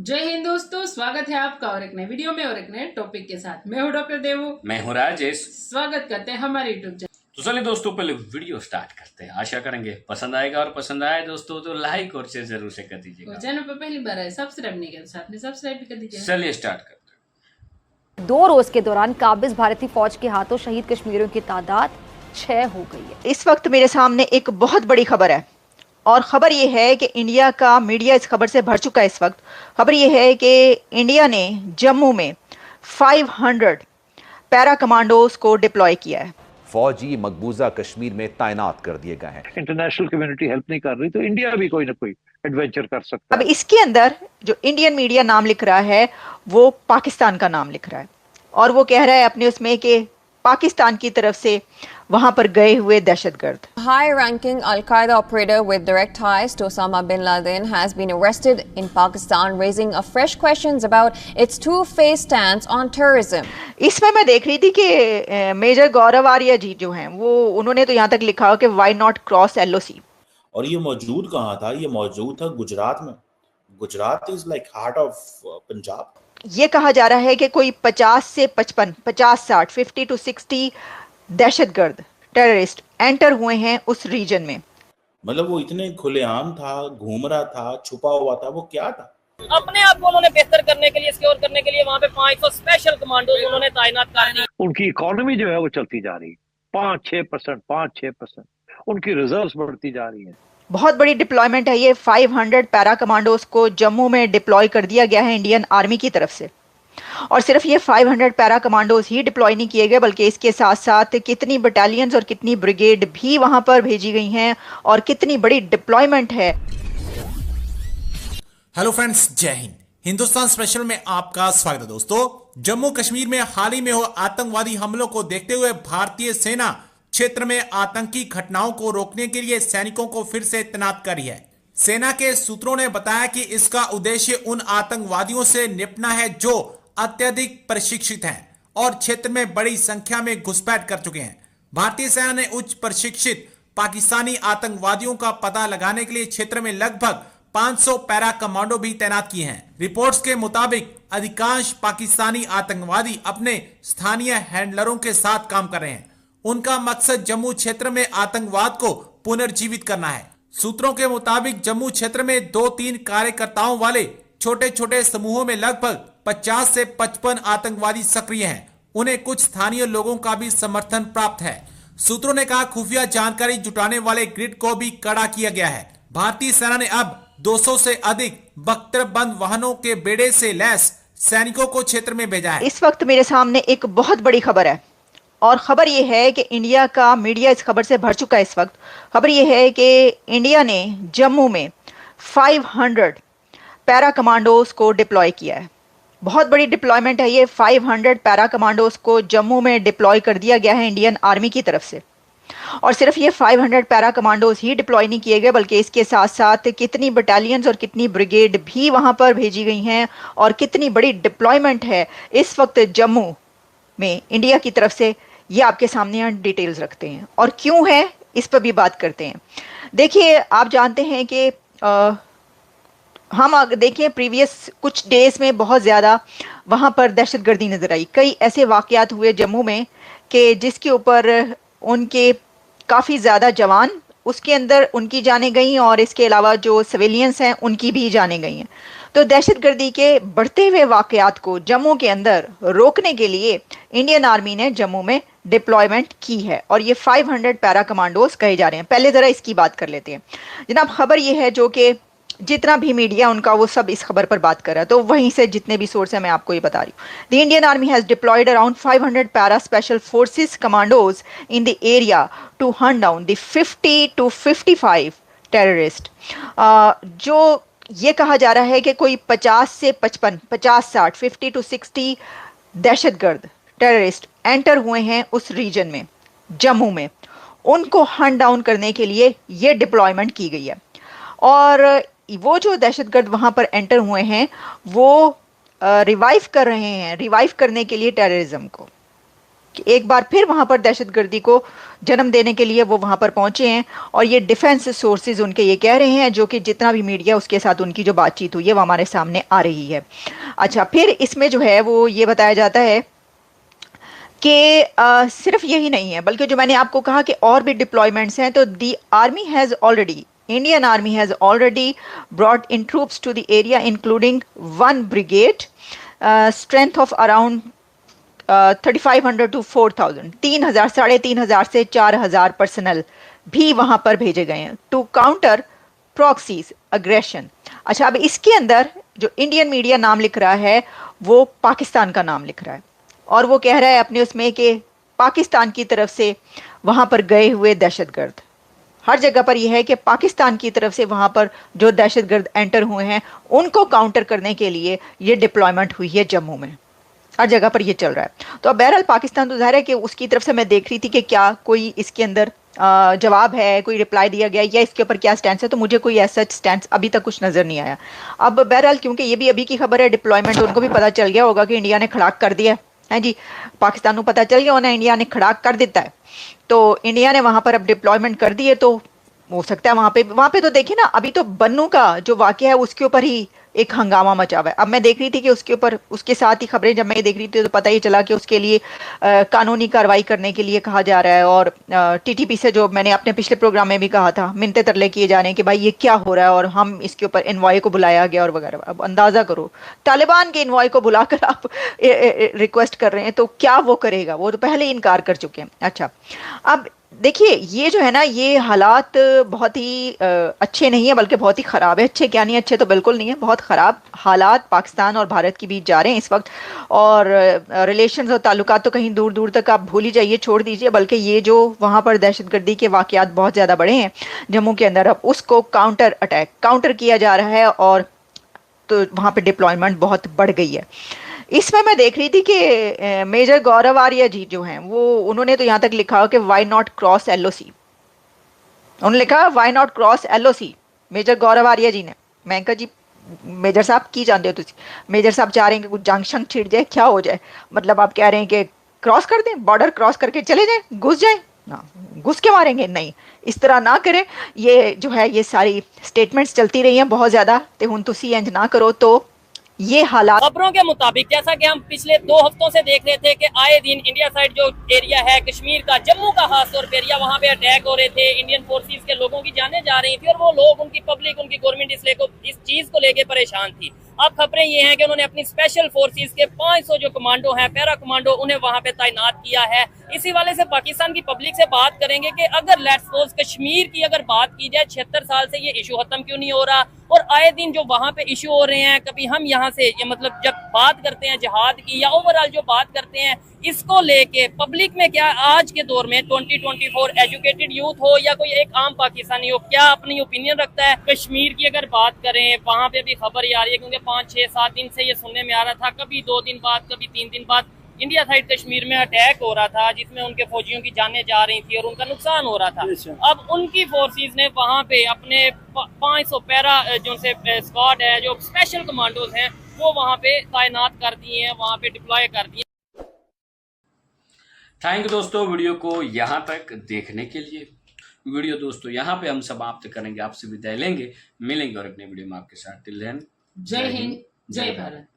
जय हिंद दोस्तों, स्वागत है आपका और एक नए वीडियो में और एक नए टॉपिक के साथ। मैं हूं डॉक्टर देवू। मैं हूं राजेश। स्वागत करते हैं हमारे यूट्यूब चैनल। तो चलिए दोस्तों, पहले वीडियो स्टार्ट करते हैं। आशा करेंगे पसंद आएगा, और पसंद आए दोस्तों तो लाइक और शेयर जरूर से कर दीजिएगा। चैनल पर पहली बार आए सब्सक्राइब नहीं किया, साथ में सब्सक्राइब भी कर दीजिए। चलिए स्टार्ट करते हैं। 2 रोज के दौरान काबिज भारतीय फौज के हाथों शहीद कश्मीरियों की तादाद 6 हो गई है। इस वक्त मेरे सामने एक बहुत बड़ी खबर है और खबर यह है कि इंडिया का मीडिया इस खबर से भर चुका है। इस वक्त खबर यह है कि इंडिया ने जम्मू में 500 पैरा कमांडोज को डिप्लॉय किया है। फौजी मकबूजा कश्मीर में तैनात कर दिए गए हैं। इंटरनेशनल कम्युनिटी हेल्प नहीं कर रही तो इंडिया भी कोई ना कोई एडवेंचर कर सकता अब है। इसके अंदर जो इंडियन मीडिया नाम लिख रहा है वो पाकिस्तान का नाम लिख रहा है और वो कह रहा है अपने उसमें कि पाकिस्तान की तरफ से वहां पर गए हुए दहशतगर्द। High-ranking Al-Qaeda operator with direct ties to Osama bin Laden has been arrested in Pakistan, raising fresh questions about its two-faced stance on terrorism. इसमें मैं देख रही थी कि मेजर गौरव आर्या जी जो हैं वो उन्होंने तो यहाँ तक लिखा हो कि व्हाई नॉट क्रॉस LOC। और ये मौजूद कहाँ था? ये मौजूद था गुजरात में। Gujarat is like heart of Punjab. ये कहा जा रहा है कि कोई 50 से 55, 50-60, 50 to 60 दहशतगर्द टेररिस्ट एंटर हुए हैं उस रीजन में। मतलब वो इतने खुलेआम था, घूम रहा था, छुपा हुआ था, वो क्या था? अपने आप को उन्होंने बेहतर करने के लिए, सिक्योर करने के लिए वहाँ पे 500 स्पेशल कमांडोज उन्होंने तैनात कर दी। उनकी इकोनॉमी जो है वो चलती जा रही है 5-6%। उनकी रिजर्व्स बढ़ती जा रही है। बहुत बड़ी डिप्लॉयमेंट है ये। 500 पैरा कमांडोज को जम्मू में डिप्लॉय कर दिया गया है इंडियन आर्मी की तरफ से। और सिर्फ ये 500 पैरा कमांडोज ही डिप्लॉय नहीं किए गए बल्कि इसके साथ साथ कितनी बटालियंस और कितनी ब्रिगेड भी वहां पर भेजी गई हैं और कितनी बड़ी डिप्लॉयमेंट है। हेलो फ्रेंड्स, जय हिंद। हिंदुस्तान स्पेशल में आपका स्वागत है दोस्तों। जम्मू कश्मीर में हाल ही में हुए आतंकवादी हमलों को देखते हुए भारतीय सेना क्षेत्र में आतंकी घटनाओं को रोकने के लिए सैनिकों को फिर से तैनात करी है। सेना के सूत्रों ने बताया कि इसका उद्देश्य उन आतंकवादियों से निपटना है जो अत्यधिक प्रशिक्षित हैं और क्षेत्र में बड़ी संख्या में घुसपैठ कर चुके हैं। भारतीय सेना ने उच्च प्रशिक्षित पाकिस्तानी आतंकवादियों का पता लगाने के लिए क्षेत्र में लगभग 500 पैरा कमांडो भी तैनात किए हैं। रिपोर्ट्स के मुताबिक अधिकांश पाकिस्तानी आतंकवादी अपने स्थानीय हैंडलरों के साथ काम कर रहे हैं। उनका मकसद जम्मू क्षेत्र में आतंकवाद को पुनर्जीवित करना है। सूत्रों के मुताबिक जम्मू क्षेत्र में 2-3 कार्यकर्ताओं वाले छोटे छोटे समूहों में लगभग 50 से 55 आतंकवादी सक्रिय हैं। उन्हें कुछ स्थानीय लोगों का भी समर्थन प्राप्त है। सूत्रों ने कहा खुफिया जानकारी जुटाने वाले ग्रिड को भी कड़ा किया गया है। भारतीय सेना ने अब 200 से अधिक बख्तरबंद वाहनों के बेड़े से लैस सैनिकों को क्षेत्र में भेजा है। इस वक्त मेरे सामने एक बहुत बड़ी खबर है और खबर यह है कि इंडिया का मीडिया इस खबर से भर चुका है। इस वक्त खबर यह है कि इंडिया ने जम्मू में 500 पैरा कमांडोज को डिप्लॉय किया है। बहुत बड़ी डिप्लॉयमेंट है ये। 500 पैरा कमांडोज को जम्मू में डिप्लॉय कर दिया गया है इंडियन आर्मी की तरफ से। और सिर्फ ये 500 पैरा कमांडोज ही डिप्लॉय नहीं किए गए बल्कि इसके साथ साथ कितनी बटालियंस और कितनी ब्रिगेड भी वहां पर भेजी गई हैं और कितनी बड़ी डिप्लॉयमेंट है इस वक्त जम्मू में इंडिया की तरफ से, ये आपके सामने यहाँ डिटेल्स रखते हैं और क्यों है इस पर भी बात करते हैं। देखिए, आप जानते हैं कि हम देखिए प्रीवियस कुछ डेज में बहुत ज़्यादा वहाँ पर दहशतगर्दी नज़र आई। कई ऐसे वाक़यात हुए जम्मू में कि जिसके ऊपर उनके काफ़ी ज़्यादा जवान उसके अंदर उनकी जानें गई और इसके अलावा जो सिविलियंस हैं उनकी भी जानें गई हैं। तो दहशतगर्दी के बढ़ते हुए वाक़यात को जम्मू के अंदर रोकने के लिए इंडियन आर्मी ने जम्मू में डिप्लॉयमेंट की है और ये 500 पैरा कमांडोज कहे जा रहे हैं। पहले ज़रा इसकी बात कर लेते हैं जनाब। खबर ये है जो कि जितना भी मीडिया उनका वो सब इस खबर पर बात कर रहा है, तो वहीं से जितने भी सोर्स है मैं आपको ये बता रही हूँ। The Indian army has deployed around 500 para special forces commandos in the area to hunt down the 50 to 55 terrorist. जो ये कहा जा रहा है कि कोई 50 से 55, 50-60, 50 to 60 दहशतगर्द टेररिस्ट एंटर हुए हैं उस रीजन में जम्मू में। उनको हंट डाउन करने के लिए ये डिप्लॉयमेंट की गई है और वो जो दहशतगर्द वहाँ पर एंटर हुए हैं वो रिवाइव कर रहे हैं, रिवाइव करने के लिए टेररिज्म को। एक बार फिर वहां पर दहशतगर्दी को जन्म देने के लिए वो वहां पर पहुंचे हैं। और ये डिफेंस सोर्सेज उनके ये कह रहे हैं, जो कि जितना भी मीडिया उसके साथ उनकी जो बातचीत हुई है वो हमारे सामने आ रही है। अच्छा, फिर इसमें जो है वो ये बताया जाता है कि सिर्फ यही नहीं है, बल्कि जो मैंने आपको कहा कि और भी डिप्लॉयमेंट्स हैं। तो दी army has already, Indian Army has already brought in troops to the area, including one brigade, strength of around 3,500 to 4,000, 3,000, 3,500 से 4,000 पर्सनल भी वहां पर भेजे गए हैं टू काउंटर प्रॉक्सीज अग्रेशन। अच्छा, अब इसके अंदर जो इंडियन मीडिया नाम लिख रहा है वो पाकिस्तान का नाम लिख रहा है, और वो कह रहा है अपने उसमें कि पाकिस्तान की तरफ से वहां पर गए हुए दहशतगर्द, हर जगह पर यह है कि पाकिस्तान की तरफ से वहां पर जो दहशतगर्द एंटर हुए हैं उनको काउंटर करने के लिए ये डिप्लॉयमेंट हुई है जम्मू में। हर जगह पर ये चल रहा है। तो अब बहरहाल पाकिस्तान तो जाहिर है कि उसकी तरफ से मैं देख रही थी कि क्या कोई इसके अंदर जवाब है, कोई रिप्लाई दिया गया या इसके ऊपर क्या स्टैंड है। तो मुझे कोई ऐसा स्टैंड अभी तक कुछ नजर नहीं आया। अब बहरहाल क्योंकि ये भी अभी की खबर है डिप्लॉयमेंट, उनको भी पता चल गया होगा कि इंडिया ने खड़ाक कर दिया है जी, पाकिस्तान को पता चल गया होना इंडिया ने खड़ाक कर देता है। तो इंडिया ने वहां पर अब डिप्लॉयमेंट कर दी है, तो हो सकता है वहां पे तो देखिए ना, अभी तो बन्नू का जो वाकया है उसके ऊपर ही एक हंगामा मचा हुआ है। अब मैं देख रही थी कि उसके ऊपर, उसके साथ ही खबरें जब मैं देख रही थी तो पता ही चला कि उसके लिए कानूनी कार्रवाई करने के लिए कहा जा रहा है। और टीटीपी से, जो मैंने अपने पिछले प्रोग्राम में भी कहा था, मिन्नतें तरले किए जा रहे हैं कि भाई ये क्या हो रहा है, और हम इसके ऊपर इन्वॉय को बुलाया गया और वगैरह। अब अंदाजा करो, तालिबान के इन्वॉय को बुलाकर आप रिक्वेस्ट कर रहे हैं, तो क्या वो करेगा? वो तो पहले ही इनकार कर चुके हैं। अच्छा, अब देखिए ये जो है ना, ये हालात बहुत ही अच्छे नहीं है, बल्कि बहुत ही ख़राब है। अच्छे क्या नहीं, अच्छे तो बिल्कुल नहीं है, बहुत ख़राब हालात पाकिस्तान और भारत के बीच जा रहे हैं इस वक्त। और रिलेशंस और ताल्लुकात तो कहीं दूर दूर तक आप भूल ही जाइए, छोड़ दीजिए। बल्कि ये जो वहाँ पर दहशतगर्दी के वाक़यात बहुत ज़्यादा बढ़े हैं जम्मू के अंदर, अब उसको काउंटर किया जा रहा है, और तो वहाँ पर डिप्लॉयमेंट बहुत बढ़ गई है। इसमें मैं देख रही थी कि मेजर गौरव आर्या जी जो हैं, वो उन्होंने तो यहाँ तक लिखा कि वाई नॉट क्रॉस LOC, उन्होंने लिखा why not cross LOC, major Gaurav Arya ji ने। मैं कहा जी मेजर साहब की जानते हो तुझे, मेजर साहब चाह रहे हैं कि कुछ जंग शंग छिड़ जाए, क्या हो जाए? मतलब आप कह रहे हैं कि क्रॉस कर दें, बॉर्डर क्रॉस करके चले जाएं, घुस जाएं ना, घुस के मारेंगे? नहीं, इस तरह ना करें। ये जो है ये सारी स्टेटमेंट्स चलती रही हैं बहुत ज़्यादा, तो हुन तुसी इंज ना करो। तो ये हालात खबरों के मुताबिक, जैसा कि हम पिछले 2 हफ्तों से देख रहे थे कि आए दिन इंडिया साइड जो एरिया है कश्मीर का, जम्मू का खास तौर पर एरिया, वहां पे अटैक हो रहे थे, इंडियन फोर्सेस के लोगों की जानें जा रही थी, और वो लोग, उनकी पब्लिक, उनकी गवर्नमेंट इस चीज को लेके परेशान थी। अब खबरें ये हैं कि उन्होंने अपनी स्पेशल फोर्सेस के 500 जो कमांडो हैं, पैरा कमांडो, उन्हें वहां पे तैनात किया है। इसी वाले से पाकिस्तान की पब्लिक से बात करेंगे कि अगर लेट्स सपोज कश्मीर की अगर बात की जाए, 76 साल से ये इशू खत्म क्यों नहीं हो रहा, और आए दिन जो वहां पे इशू हो रहे हैं, कभी हम यहाँ से मतलब जब बात करते हैं जिहाद की या ओवरऑल जो बात करते हैं, इसको लेके पब्लिक में क्या आज के दौर में 2024 एजुकेटेड यूथ हो या कोई एक आम पाकिस्तानी हो, क्या अपनी ओपिनियन रखता है? कश्मीर की अगर बात करें, वहां पे भी खबर आ रही है, क्योंकि 5, 6, 7 दिन से ये सुनने में आ रहा था, कभी 2 दिन बाद, कभी 3 दिन बाद इंडिया साइड कश्मीर में अटैक हो रहा था, जिसमें उनके फौजियों की जानें जा रही थी और उनका नुकसान हो रहा था। अब उनकी फोर्सेस ने वहां पे अपने 500 पैरा जो से स्क्वाड है, जो स्पेशल कमांडोज हैं, वो वहां पे तैनात कर दिए हैं, वहां पे डिप्लॉय कर दिए। थैंक यू दोस्तों वीडियो को यहाँ तक देखने के लिए। वीडियो दोस्तों यहाँ पे हम समाप्त करेंगे, आपसे विदाई लेंगे, मिलेंगे और अपने वीडियो में आपके साथ। टिल देन, जय हिंद, जय भारत।